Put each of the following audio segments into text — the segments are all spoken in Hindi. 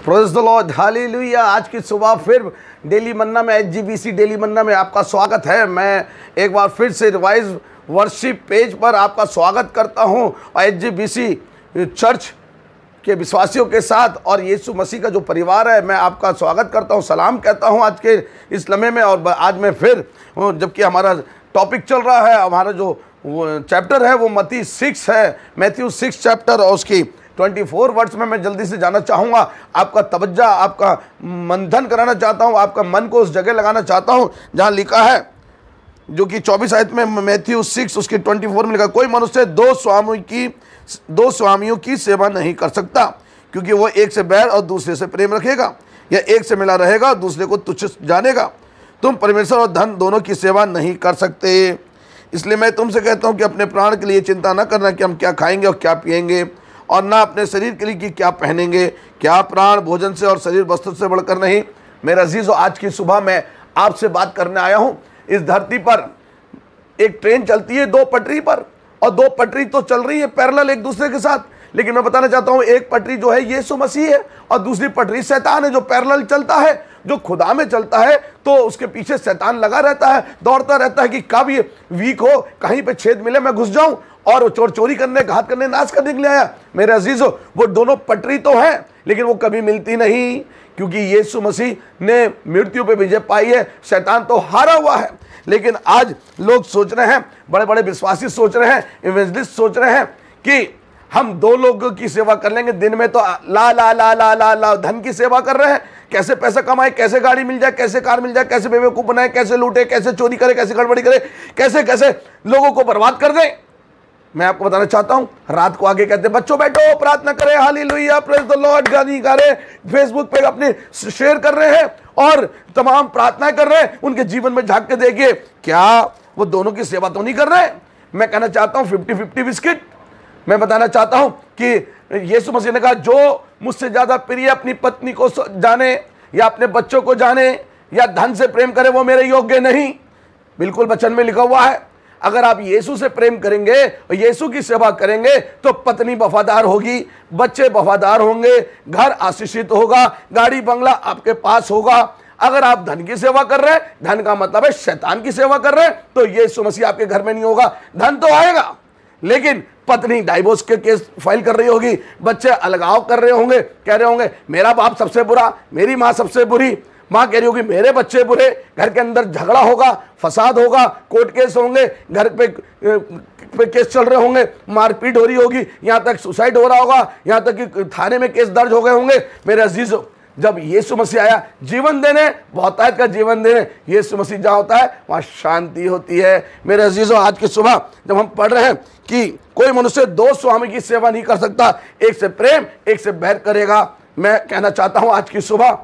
Praise the Lord, hallelujah. आज की सुबह फिर डेली मन्ना में, एचजीबीसी डेली मन्ना में आपका स्वागत है। मैं एक बार फिर से रिवाइज वर्शिप पेज पर आपका स्वागत करता हूं और एचजीबीसी चर्च के विश्वासियों के साथ और यीशु मसीह का जो परिवार है, मैं आपका स्वागत करता हूं, सलाम कहता हूं आज के इस लम्हे में। और आज मैं फिर, जबकि हमारा टॉपिक चल रहा है, हमारा जो चैप्टर है वो मत्ती 6 है, मैथ्यू 6 चैप्टर, और उसकी 24 वर्ड्स में मैं जल्दी से जाना चाहूँगा। आपका तवज्जा, आपका मंथन कराना चाहता हूँ, आपका मन को उस जगह लगाना चाहता हूँ जहाँ लिखा है, जो कि 24 आयत में, मैथ्यू 6 उसकी 24 में लिखा, कोई मनुष्य दो स्वामियों की सेवा नहीं कर सकता, क्योंकि वो एक से बैर और दूसरे से प्रेम रखेगा, या एक से मिला रहेगा और दूसरे को तुच्छ जानेगा। तुम परमेश्वर और धन दोनों की सेवा नहीं कर सकते। इसलिए मैं तुमसे कहता हूँ कि अपने प्राण के लिए चिंता न करना कि हम क्या खाएंगे और क्या पिएंगे, और ना अपने शरीर के लिए कि क्या पहनेंगे। क्या प्राण भोजन से और शरीर वस्त्र से बढ़कर नहीं। मेरे अजीजों, आज की सुबह मैं आपसे बात करने आया हूं। इस धरती पर एक ट्रेन चलती है 2 पटरी पर, और 2 पटरी तो चल रही है पैरेलल एक दूसरे के साथ, लेकिन मैं बताना चाहता हूं एक पटरी जो है यीशु मसीह है और दूसरी पटरी शैतान है, जो पैरेलल चलता है। जो खुदा में चलता है तो उसके पीछे शैतान लगा रहता है, दौड़ता रहता है कि कब ये वीक हो, कहीं पे छेद मिले मैं घुस जाऊं, और चोरी करने, घात करने, नाश करने के लिए आया। मेरे अजीजों, वो दोनों पटरी तो हैं, लेकिन वो कभी मिलती नहीं, क्योंकि यीशु मसीह ने मृत्यु पे विजय पाई है, शैतान तो हारा हुआ है। लेकिन आज लोग सोच रहे हैं, बड़े बड़े विश्वासी सोच रहे हैं, इवेंजलिस्ट सोच रहे हैं कि हम 2 लोगों की सेवा कर लेंगे। दिन में तो ला ला ला ला ला ला धन की सेवा कर रहे हैं, कैसे पैसा कमाए, कैसे गाड़ी मिल जाए, कैसे कार मिल जाए, कैसे बेवकूफ बनाए, कैसे लूटे, कैसे चोरी करे, कैसे गड़बड़ी करे, कैसे कैसे लोगों को बर्बाद कर दे। मैं आपको बताना चाहता हूं, रात को आगे कहते हैं बच्चों बैठो प्रार्थना करें, हालेलुया, प्रेज द लॉर्ड, गाने गा रहे, फेसबुक पे अपने शेयर कर रहे हैं और तमाम प्रार्थनाएं कर रहे हैं। उनके जीवन में झांक के देखिए, क्या वो दोनों की सेवा तो नहीं कर रहे। मैं कहना चाहता हूं 50-50 बिस्किट। मैं बताना चाहता हूं कि यीशु मसीह ने कहा, जो मुझसे ज्यादा प्रिय अपनी पत्नी को जाने या अपने बच्चों को जाने या धन से प्रेम करे, वो मेरे योग्य नहीं। बिल्कुल वचन में लिखा हुआ है। अगर आप यीशु से प्रेम करेंगे और यीशु की सेवा करेंगे तो पत्नी वफादार होगी, बच्चे वफादार होंगे, घर आशीषित होगा, गाड़ी बंगला आपके पास होगा। अगर आप धन की सेवा कर रहे हैं, धन का मतलब है शैतान की सेवा कर रहे हैं, तो यीशु मसीह आपके घर में नहीं होगा। धन तो आएगा, लेकिन पत्नी डाइवोर्स के केस फाइल कर रही होगी, बच्चे अलगाव कर रहे होंगे, कह रहे होंगे मेरा बाप सबसे बुरा, मेरी माँ सबसे बुरी, माँ कह रही होगी मेरे बच्चे बुरे। घर के अंदर झगड़ा होगा, फसाद होगा, कोर्ट केस होंगे, घर पे केस चल रहे होंगे, मारपीट हो रही होगी, यहाँ तक सुसाइड हो रहा होगा, यहाँ तक कि थाने में केस दर्ज हो गए होंगे। मेरे अजीजों, जब यीशु मसीह आया जीवन देने, बहुतायत का जीवन देने, यीशु मसीह जहाँ होता है वहाँ शांति होती है। मेरे अजीजों, आज की सुबह जब हम पढ़ रहे हैं कि कोई मनुष्य 2 स्वामी की सेवा नहीं कर सकता, एक से प्रेम, एक से बैर करेगा। मैं कहना चाहता हूँ आज की सुबह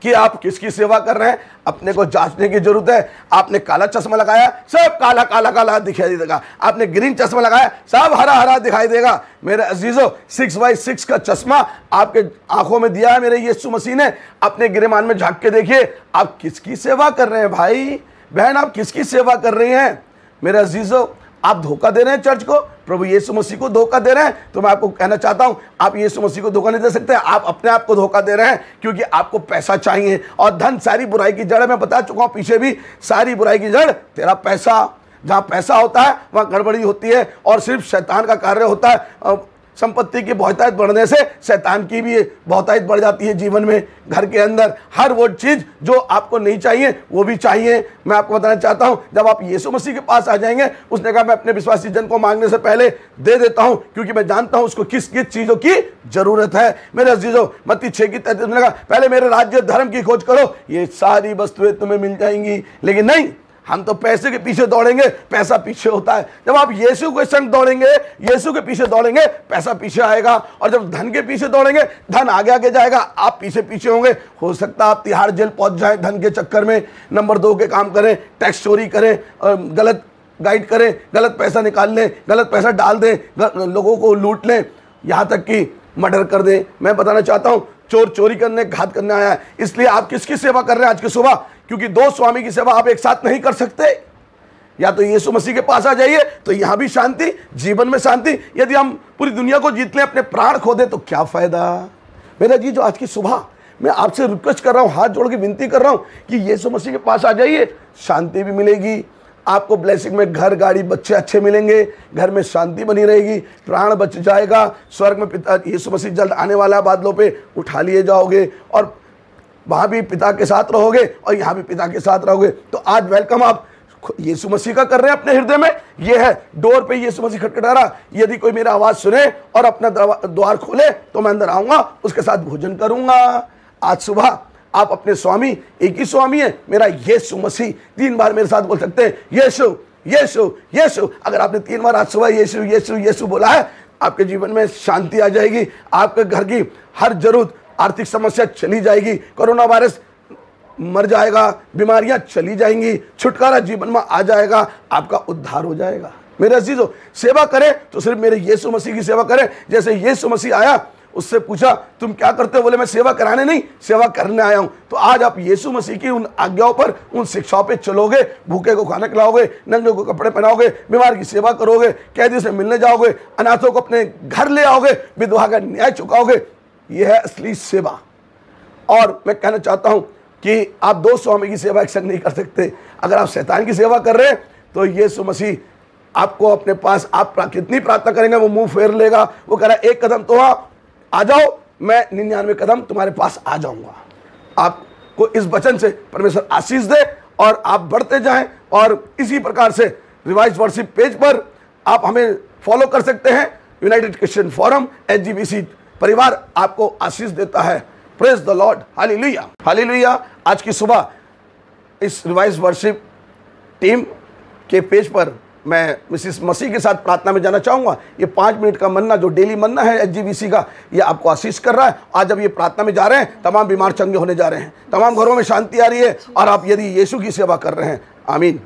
कि आप किसकी सेवा कर रहे हैं, अपने को जांचने की जरूरत है। आपने काला चश्मा लगाया, सब काला काला काला दिखाई देगा। आपने ग्रीन चश्मा लगाया, सब हरा हरा दिखाई देगा। मेरे अजीजों, 6x6 का चश्मा आपके आंखों में दिया है मेरे यीशु मसीह ने। अपने गिरेमान में झांक के देखिए, आप किसकी सेवा कर रहे हैं। भाई बहन, आप किसकी सेवा कर रही हैं। मेरे अजीजों, आप धोखा दे रहे हैं चर्च को, प्रभु यीशु मसीह को धोखा दे रहे हैं। तो मैं आपको कहना चाहता हूं, आप यीशु मसीह को धोखा नहीं दे सकते, आप अपने आप को धोखा दे रहे हैं, क्योंकि आपको पैसा चाहिए, और धन सारी बुराई की जड़ है। मैं बता चुका हूं पीछे भी, सारी बुराई की जड़ तेरा पैसा। जहां पैसा होता है वहां गड़बड़ी होती है, और सिर्फ शैतान का कार्य होता है। संपत्ति की बहुतायत बढ़ने से शैतान की भी बहुतायत बढ़ जाती है जीवन में। घर के अंदर हर वो चीज़ जो आपको नहीं चाहिए वो भी चाहिए। मैं आपको बताना चाहता हूं, जब आप यीशु मसीह के पास आ जाएंगे, उसने कहा मैं अपने विश्वासी जन को मांगने से पहले दे देता हूं, क्योंकि मैं जानता हूं उसको किस किस चीज़ों की जरूरत है। मेरे अजीजों, मत्ती 6:33 में कहा, पहले मेरे राज्य धर्म की खोज करो, ये सारी वस्तुएं तुम्हें मिल जाएंगी। लेकिन नहीं, हम तो पैसे के पीछे दौड़ेंगे, पैसा पीछे होता है। जब आप यीशु के संग दौड़ेंगे, यीशु के पीछे दौड़ेंगे, पैसा पीछे आएगा। और जब धन के पीछे दौड़ेंगे, धन आगे आगे जाएगा, आप पीछे पीछे होंगे। हो सकता है आप तिहाड़ जेल पहुंच जाएं धन के चक्कर में, नंबर 2 के काम करें, टैक्स चोरी करें, गलत गाइड करें, गलत पैसा निकाल लें, गलत पैसा डाल दें, लोगों को लूट लें, यहाँ तक कि मर्डर कर दें। मैं बताना चाहता हूँ, चोर चोरी करने, घात करने आया है। इसलिए आप किसकी सेवा कर रहे हैं आज की सुबह, क्योंकि 2 स्वामी की सेवा आप एक साथ नहीं कर सकते। या तो यीशु मसीह के पास आ जाइए तो यहां भी शांति, जीवन में शांति। यदि हम पूरी दुनिया को जीत लें, अपने प्राण खो दें तो क्या फायदा। मेरा जी जो आज की सुबह मैं आपसे रिक्वेस्ट कर रहा हूँ, हाथ जोड़ के विनती कर रहा हूँ कि यीशु मसीह के पास आ जाइए, शांति भी मिलेगी आपको, ब्लेसिंग में घर गाड़ी बच्चे अच्छे मिलेंगे, घर में शांति बनी रहेगी, प्राण बच जाएगा। स्वर्ग में पिता यीशु मसीह जल्द आने वाला है, बादलों पे उठा लिए जाओगे और वहाँ भी पिता के साथ रहोगे और यहाँ भी पिता के साथ रहोगे। तो आज वेलकम आप यीशु मसीह का कर रहे हैं अपने हृदय में। ये है डोर पे यीशु मसीह खटखटा रहा, यदि कोई मेरा आवाज़ सुने और अपना द्वार खोले तो मैं अंदर आऊँगा, उसके साथ भोजन करूँगा। आज सुबह आप अपने स्वामी, एक ही स्वामी है मेरा यीशु मसीह, 3 बार मेरे साथ बोल सकते हैं यीशु यीशु यीशु। अगर आपने 3 बार आज सुबह यीशु यीशु यीशु बोला है, आपके जीवन में शांति आ जाएगी, आपके घर की हर जरूरत, आर्थिक समस्या चली जाएगी, कोरोना वायरस मर जाएगा, बीमारियां चली जाएंगी, छुटकारा जीवन में आ जाएगा, आपका उद्धार हो जाएगा। मेरे अजीजों, सेवा करें तो सिर्फ मेरे यीशु मसीह की सेवा करें। जैसे यीशु मसीह आया, उससे पूछा तुम क्या करते हो, बोले मैं सेवा कराने नहीं सेवा करने आया हूं। तो आज आप यीशु मसीह की उन आज्ञाओं पर, उन शिक्षाओं पे चलोगे, भूखे को खाना खिलाओगे, नंगे को कपड़े पहनाओगे, बीमार की सेवा करोगे, कैदी से मिलने जाओगे, अनाथों को अपने घर ले आओगे, विधवा का न्याय चुकाओगे। यह है असली सेवा। और मैं कहना चाहता हूं कि आप 2 स्वामी की सेवा एक संग नहीं कर सकते। अगर आप शैतान की सेवा कर रहे हैं तो यीशु मसीह आपको अपने पास, आप कितनी प्रार्थना करेंगे वो मुंह फेर लेगा। वो कह रहा है 1 कदम तो आ जाओ, मैं 99 कदम तुम्हारे पास आ जाऊंगा। आपको इस वचन से परमेश्वर आशीष दे और आप बढ़ते जाएं। और इसी प्रकार से रिवाइज वर्शिप पेज पर आप हमें फॉलो कर सकते हैं। यूनाइटेड क्रिश्चियन फोरम HGBC परिवार आपको आशीष देता है। Praise the Lord, hallelujah hallelujah. आज की सुबह इस रिवाइज वर्शिप टीम के पेज पर मैं मिसिस मसीह के साथ प्रार्थना में जाना चाहूँगा। ये 5 मिनट का मन्ना जो डेली मन्ना है HGBC का, ये आपको आशीष कर रहा है। आज जब ये प्रार्थना में जा रहे हैं, तमाम बीमार चंगे होने जा रहे हैं, तमाम घरों में शांति आ रही है, और आप यदि यीशु की सेवा कर रहे हैं। आमीन।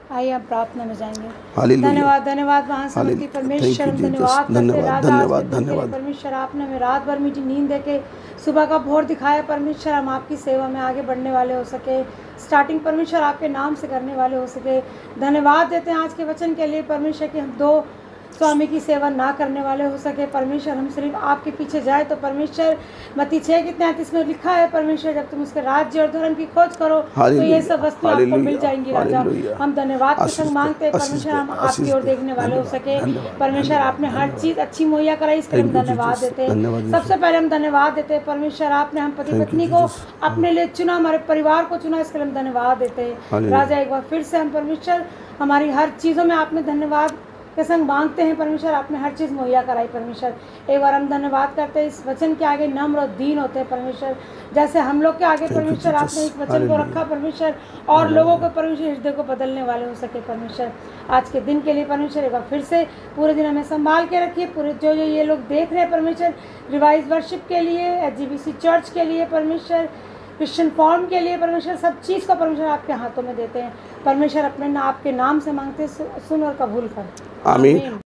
आइए आप प्रार्थना में जाएंगे। हालेलुया। धन्यवाद धन्यवाद महासमर्थी परमेश्वर, धन्यवाद धन्यवाद धन्यवाद परमेश्वर, आपने हमें रात भर मीठी नींद देके सुबह का भोर दिखाया परमेश्वर। हम आपकी सेवा में आगे बढ़ने वाले हो सके, स्टार्टिंग परमेश्वर आपके नाम से करने वाले हो सके। धन्यवाद देते हैं आज के वचन के लिए परमेश्वर कि हम 2 स्वामी की सेवा ना करने वाले हो सके परमेश्वर। हम सिर्फ आपके पीछे जाए तो परमेश्वर, मत्ती 6:33 में लिखा है परमेश्वर, जब तुम उसके राज्य और धर्म की खोज करो तो ये सब वस्तु आपको मिल जाएंगी। राजा, हम धन्यवाद के संग मांगते हैं परमेश्वर, हम आपकी ओर देखने वाले हो सके परमेश्वर। आपने हर चीज़ अच्छी मुहैया कराई, इसके लिए हम धन्यवाद देते हैं। सबसे पहले हम धन्यवाद देते हैं परमेश्वर, आपने हम पति पत्नी को अपने लिए चुना, हमारे परिवार को चुना, इसके लिए हम धन्यवाद देते हैं। राजा, एक बार फिर से हम परमेश्वर हमारी हर चीज़ों में आपने धन्यवाद के संग मांगते हैं परमेश्वर, आपने हर चीज़ मुहैया कराई परमेश्वर। एक बार हम धन्यवाद करते हैं, इस वचन के आगे नम्र और दीन होते हैं परमेश्वर। जैसे हम लोग के आगे परमेश्वर आपने इस वचन को रखा परमेश्वर, और लोगों को परमेश्वर हृदय को बदलने वाले हो सके परमेश्वर। आज के दिन के लिए परमेश्वर एक बार फिर से पूरे दिन हमें संभाल के रखिए। पूरे जो ये लोग देख रहे हैं परमेश्वर, रिवाइज वर्शिप के लिए, HGBC चर्च के लिए परमेश्वर, क्रिश्चियन फॉर्म के लिए परमेश्वर, सब चीज़ को परमेश्वर आपके हाथों में देते हैं परमेश्वर। अपने आपके नाम से मांगते, सुन और कबूल कर। आमीन।